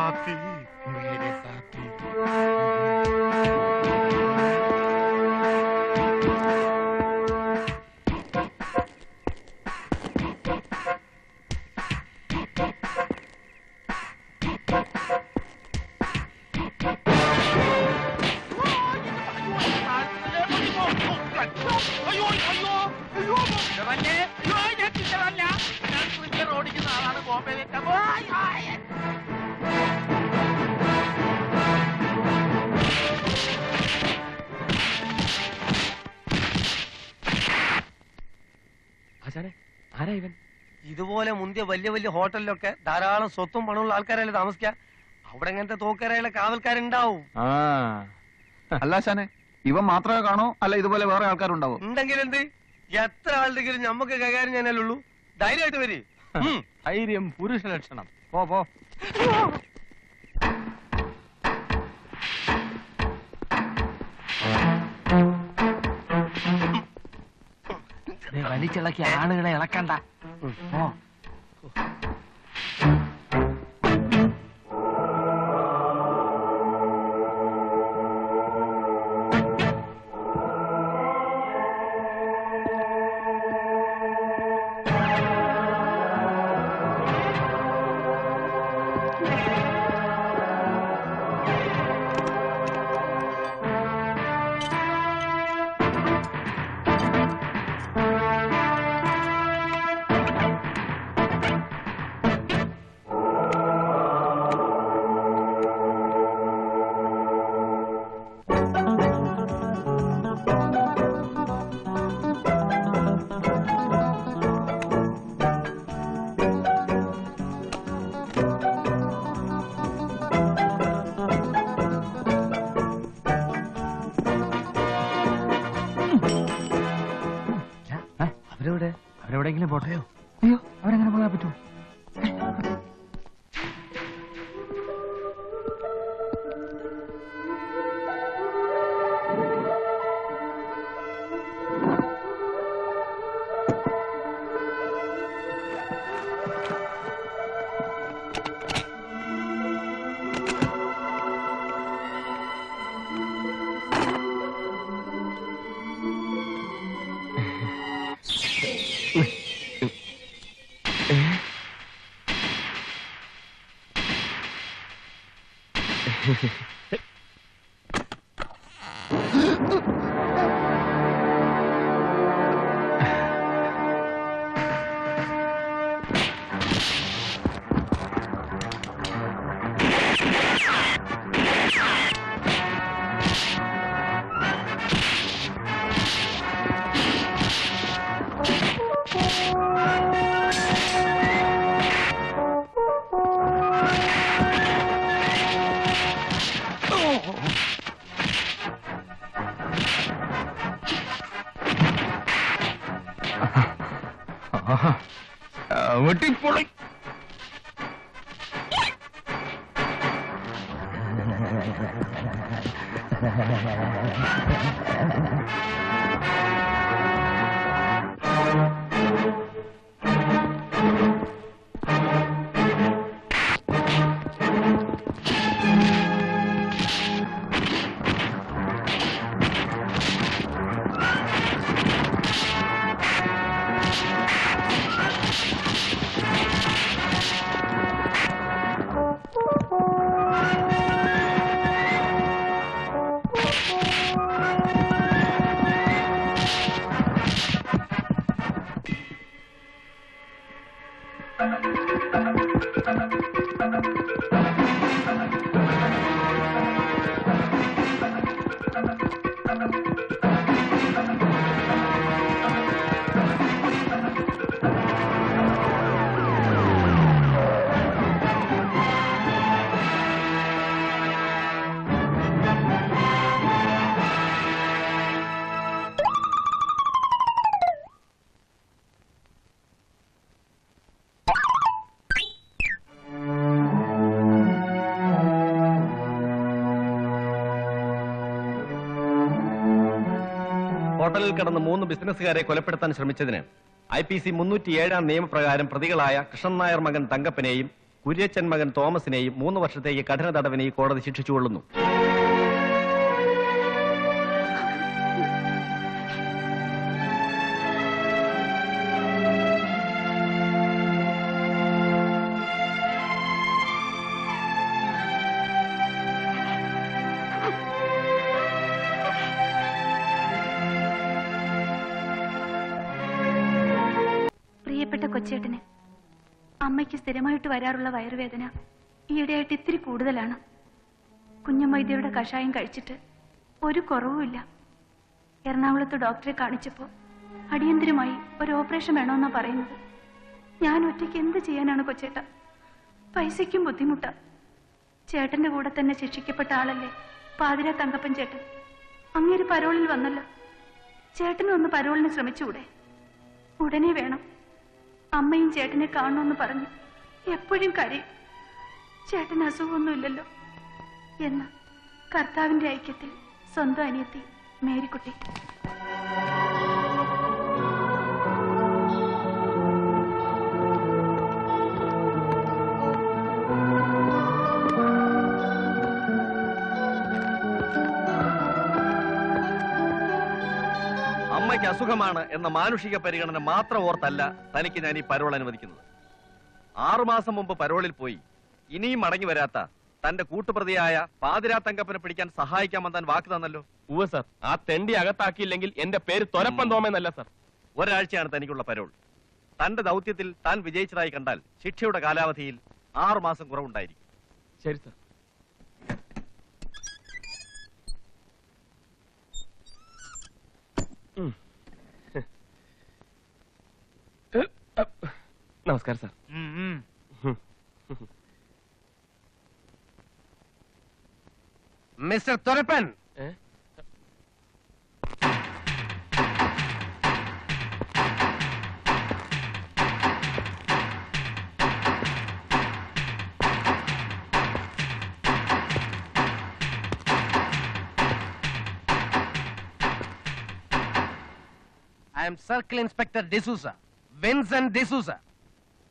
साथी मेरे साथी ഇതുപോലെ മുന്തിയ വലിയ വലിയ ഹോട്ടലിലൊക്കെ ധാരാളം സ്വത്തും പണമുള്ള ആൾക്കാരല്ലേ താമസിക്കുക. അവിടെ അങ്ങനത്തെ തോക്കരയുള്ള കാവൽക്കാരുണ്ടാവും. അല്ലാശാനെ ഇവൻ മാത്രമേ കാണോ അല്ല ഇതുപോലെ വേറെ ആൾക്കാരുണ്ടാവും? ഉണ്ടെങ്കിൽ എന്ത്, എത്ര ആളുടെങ്കിലും നമുക്ക് കൈകാര്യം ചെയ്യാനല്ലേ ഉള്ളൂ. ധൈര്യമായിട്ട് വരി. ധൈര്യം പുരുഷ ലക്ഷണം. പോ പോ. വലിച്ചിളക്കി ആളുകളെ ഇളക്കണ്ട. ഓ അവരെവിടെയെങ്കിലും പോട്ടെയോ? അയ്യോ, അവരെങ്ങനെ പോകാൻ പറ്റുമോ? വെട്ടിപ്പൊളി. ഹോട്ടലിൽ കിടന്ന് 3 ബിസിനസ്സുകാരെ കൊലപ്പെടുത്താൻ ശ്രമിച്ചതിന് IPC 307 നിയമപ്രകാരം പ്രതികളായ കൃഷ്ണൻ നായർ മകൻ തങ്കപ്പനെയും കുര്യച്ചൻ മകൻ തോമസിനെയും 3 വർഷത്തേക്ക് കഠിന തടവിന് ഈ കോടതി ശിക്ഷിച്ചുകൊള്ളുന്നു. പ്രിയപ്പെട്ട കൊച്ചേട്ടന് അമ്മയ്ക്ക് സ്ഥിരമായിട്ട് വരാറുള്ള വയറുവേദന ഈയിടെയായിട്ട് ഇത്തിരി കൂടുതലാണ്. കുഞ്ഞമ്മൈദ്യരുടെ കഷായം കഴിച്ചിട്ട് ഒരു കുറവുമില്ല. എറണാകുളത്ത് ഡോക്ടറെ കാണിച്ചപ്പോൾ അടിയന്തരമായി ഒരു ഓപ്പറേഷൻ വേണമെന്നാ പറയുന്നത്. ഞാൻ ഒറ്റയ്ക്ക് എന്ത് ചെയ്യാനാണ് കൊച്ചേട്ട? പൈസയ്ക്കും ബുദ്ധിമുട്ടാ. ചേട്ടന്റെ കൂടെ തന്നെ ശിക്ഷിക്കപ്പെട്ട ആളല്ലേ പാതിര തങ്കപ്പൻ ചേട്ടൻ. അങ്ങേര് പരോളിൽ വന്നല്ലോ. ചേട്ടനും ഒന്ന് പരോളിന് ശ്രമിച്ചുകൂടെ? ഉടനെ വേണം. അമ്മയും ചേട്ടനെ കാണണമെന്ന് പറഞ്ഞു എപ്പോഴും കരയും. ചേട്ടന് അസുഖമൊന്നുമില്ലല്ലോ എന്ന്. കർത്താവിന്റെ ഐക്യത്തിൽ സ്വന്തം അനിയത്തി മേരിക്കുട്ടി. അമ്മയ്ക്ക് അസുഖമാണ് എന്ന മാനുഷിക പരിഗണന മാത്രം ഓർത്തല്ല തനിക്ക് ഞാൻ ഈ പരോൾ അനുവദിക്കുന്നത്. 6 മാസം മുമ്പ് പരോളിൽ പോയി ഇനിയും മടങ്ങി വരാത്ത തന്റെ കൂട്ടുപ്രതിയായ പാതിരാ തങ്കപ്പനെ പിടിക്കാൻ സഹായിക്കാമെന്ന് താൻ വാക്ക് തന്നല്ലോ. ഉവ്വ് സർ, ആ തെണ്ടി അകത്താക്കിയില്ലെങ്കിൽ എന്റെ പേര് തൊരപ്പൻ തോമെന്നല്ല സർ. ഒരാഴ്ചയാണ് തനിക്കുള്ള പരോൾ. തന്റെ ദൗത്യത്തിൽ താൻ വിജയിച്ചതായി കണ്ടാൽ ശിക്ഷയുടെ കാലാവധിയിൽ 6 മാസം കുറവുണ്ടായിരിക്കും. ശരി സർ. നമസ്കാരം sir. Mister Thorappan, I am Circle Inspector D'Souza, Vincent D'Souza.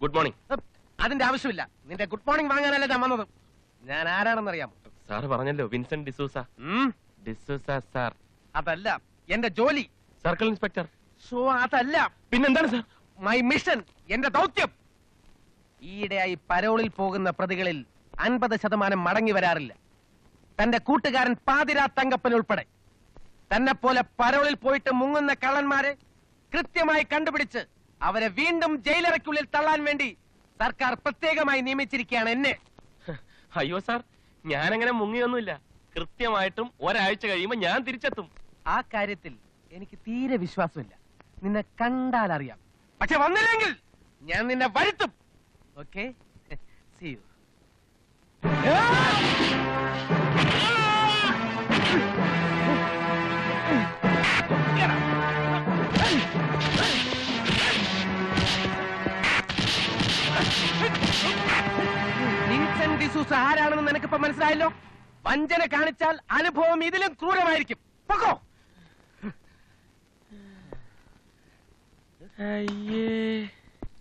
Good morning. അതിന്റെ ആവശ്യമില്ല. നിന്റെ ഗുഡ് മോർണിംഗ് വാങ്ങാനല്ല ഞാൻ വന്നത്. ഞാൻ ആരാണെന്നറിയാമോ? സാറ് പറഞ്ഞല്ലോ വിൻസെന്റ് ഡിസൂസ. ഡിസൂസ സാർ. അതല്ല എന്റെ ജോലി. Circle inspector. സോ അതല്ല. പിന്നെന്താണ് സാർ? മൈ മിഷൻ, എന്റെ ദൗത്യം. ഈയിടെയായി പരോളിൽ പോകുന്ന പ്രതികളിൽ 50% മടങ്ങി വരാറില്ല. തന്റെ കൂട്ടുകാരൻ പാതിരാ തങ്കപ്പൻ ഉൾപ്പെടെ. തന്നെ പോലെ പരോളിൽ പോയിട്ട് മുങ്ങുന്ന കള്ളന്മാരെ കൃത്യമായി കണ്ടുപിടിച്ച് അവരെ വീണ്ടും ജയിലറയ്ക്കുള്ളിൽ തള്ളാൻ വേണ്ടി സർക്കാർ പ്രത്യേകമായി നിയമിച്ചിരിക്കുകയാണ് എന്നെ. അയ്യോ സാർ, ഞാനങ്ങനെ മുങ്ങിയൊന്നുമില്ല. കൃത്യമായിട്ടും ഒരാഴ്ച കഴിയുമ്പോ ഞാൻ തിരിച്ചെത്തും. ആ കാര്യത്തിൽ എനിക്ക് തീരെ വിശ്വാസമില്ല. നിന്നെ കണ്ടാൽ അറിയാം. പക്ഷെ വന്നില്ലെങ്കിൽ ഞാൻ നിന്നെ വരുത്തും. Okay, see you. Vincent D'Souza ആരാണെന്ന് നിനക്കിപ്പോ മനസ്സിലായല്ലോ. വഞ്ചന കാണിച്ചാൽ അനുഭവം ഇതിലും ക്രൂരമായിരിക്കും. പൊക്കോ.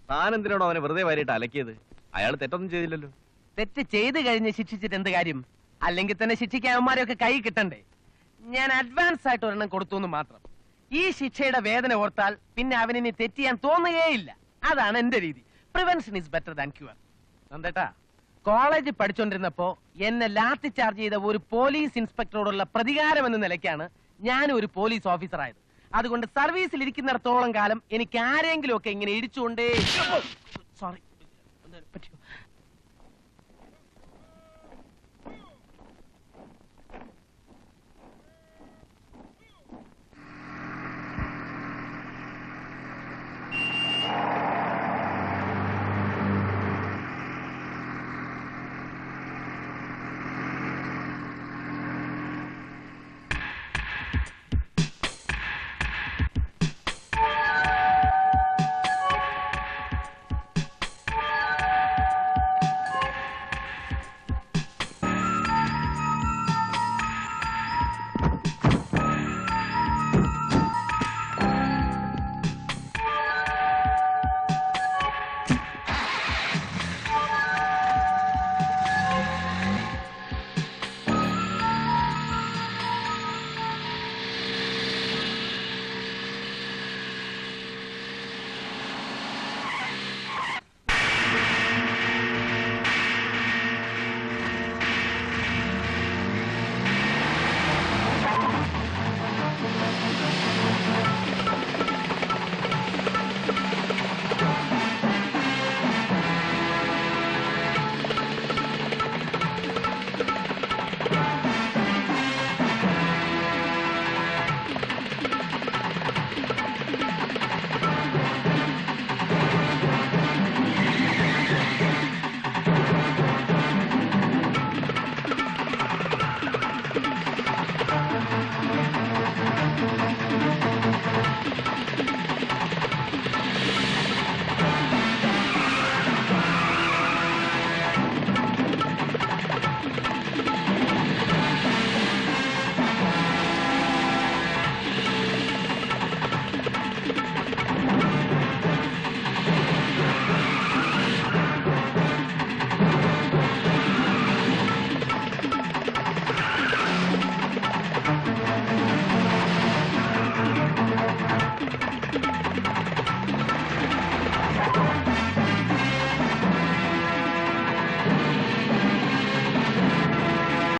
താൻ എന്തിനാണോ അവനെ വെറുതെ വാരിയിട്ട് അലക്കിയത്? അയാൾ തെറ്റൊന്നും ചെയ്തില്ലല്ലോ. തെറ്റ് ചെയ്ത് കഴിഞ്ഞ് ശിക്ഷിച്ചിട്ട് എന്ത് കാര്യം? അല്ലെങ്കിൽ തന്നെ ശിക്ഷിക്കാൻ അവന്മാരെയൊക്കെ കൈ കിട്ടണ്ടേ? ഞാൻ അഡ്വാൻസ് ആയിട്ട് ഒരെണ്ണം കൊടുത്തു എന്ന് മാത്രം. ഈ ശിക്ഷയുടെ വേദന ഓർത്താൽ പിന്നെ അവനിനി തെറ്റ് ചെയ്യാൻ തോന്നുകയില്ല. അതാണ് എന്റെ രീതി. Prevention is better than cure. നന്ദേട്ടാ, കോളേജ് പഠിച്ചോണ്ടിരുന്നപ്പോ എന്നെ ലാത്തി ചാർജ് ചെയ്ത ഒരു പോലീസ് ഇൻസ്പെക്ടറോടുള്ള പ്രതികാരം എന്ന നിലയ്ക്കാണ് ഞാൻ ഒരു പോലീസ് ഓഫീസർ ആയത്. അതുകൊണ്ട് സർവീസിൽ ഇരിക്കുന്നിടത്തോളം കാലം എനിക്ക് ആരെങ്കിലും ഒക്കെ ഇങ്ങനെ ഇടിച്ചുകൊണ്ടേ. സോറി, പറ്റിയോ? ചോദിച്ചില്ല.